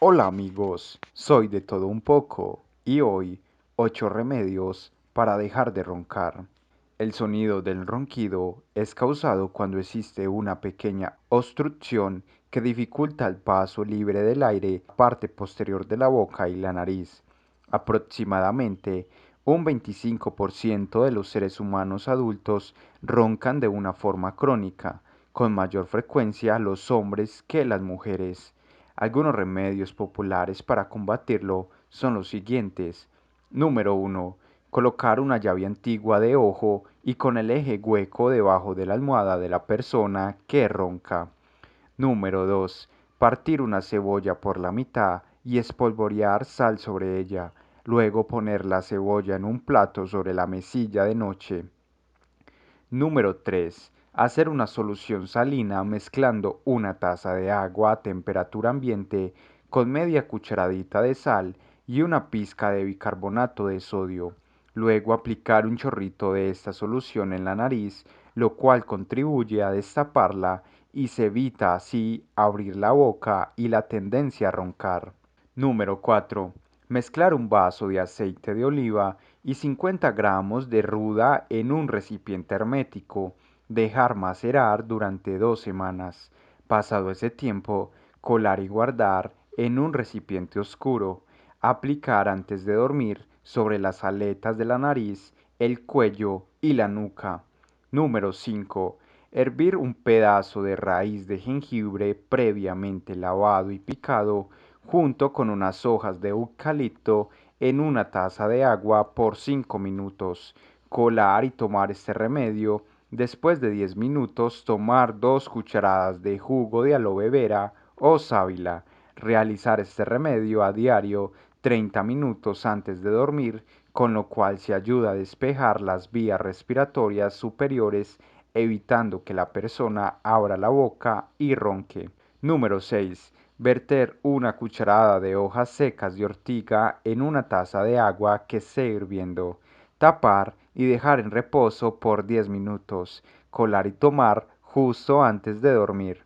Hola amigos, soy de todo un poco y hoy 8 remedios para dejar de roncar. El sonido del ronquido es causado cuando existe una pequeña obstrucción que dificulta el paso libre del aire a la parte posterior de la boca y la nariz. Aproximadamente un 25% de los seres humanos adultos roncan de una forma crónica, con mayor frecuencia los hombres que las mujeres. Algunos remedios populares para combatirlo son los siguientes. Número 1. Colocar una llave antigua de ojo y con el eje hueco debajo de la almohada de la persona que ronca. Número 2. Partir una cebolla por la mitad y espolvorear sal sobre ella. Luego poner la cebolla en un plato sobre la mesilla de noche. Número 3. Hacer una solución salina mezclando una taza de agua a temperatura ambiente con media cucharadita de sal y una pizca de bicarbonato de sodio. Luego aplicar un chorrito de esta solución en la nariz, lo cual contribuye a destaparla y se evita así abrir la boca y la tendencia a roncar. Número 4. Mezclar un vaso de aceite de oliva y 50 gramos de ruda en un recipiente hermético. Dejar macerar durante 2 semanas. Pasado ese tiempo, colar y guardar en un recipiente oscuro. Aplicar antes de dormir sobre las aletas de la nariz, el cuello y la nuca. Número 5. Hervir un pedazo de raíz de jengibre previamente lavado y picado junto con unas hojas de eucalipto en una taza de agua por 5 minutos. Colar y tomar este remedio. Después de 10 minutos, tomar 2 cucharadas de jugo de aloe vera o sábila. Realizar este remedio a diario 30 minutos antes de dormir, con lo cual se ayuda a despejar las vías respiratorias superiores, evitando que la persona abra la boca y ronque. Número 6. Verter una cucharada de hojas secas de ortiga en una taza de agua que esté hirviendo. Tapar y dejar en reposo por 10 minutos. Colar y tomar justo antes de dormir.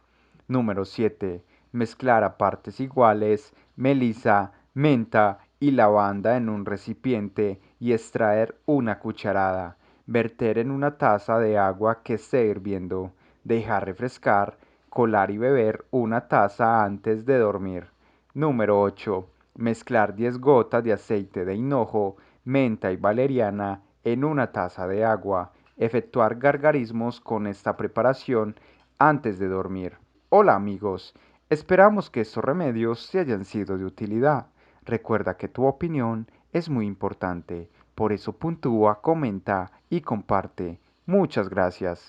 Número 7. Mezclar a partes iguales melisa, menta y lavanda en un recipiente y extraer una cucharada. Verter en una taza de agua que esté hirviendo. Dejar refrescar, colar y beber una taza antes de dormir. Número 8. Mezclar 10 gotas de aceite de hinojo, menta y valeriana en una taza de agua. Efectuar gargarismos con esta preparación antes de dormir. Hola amigos, esperamos que estos remedios te hayan sido de utilidad. Recuerda que tu opinión es muy importante, por eso puntúa, comenta y comparte. Muchas gracias.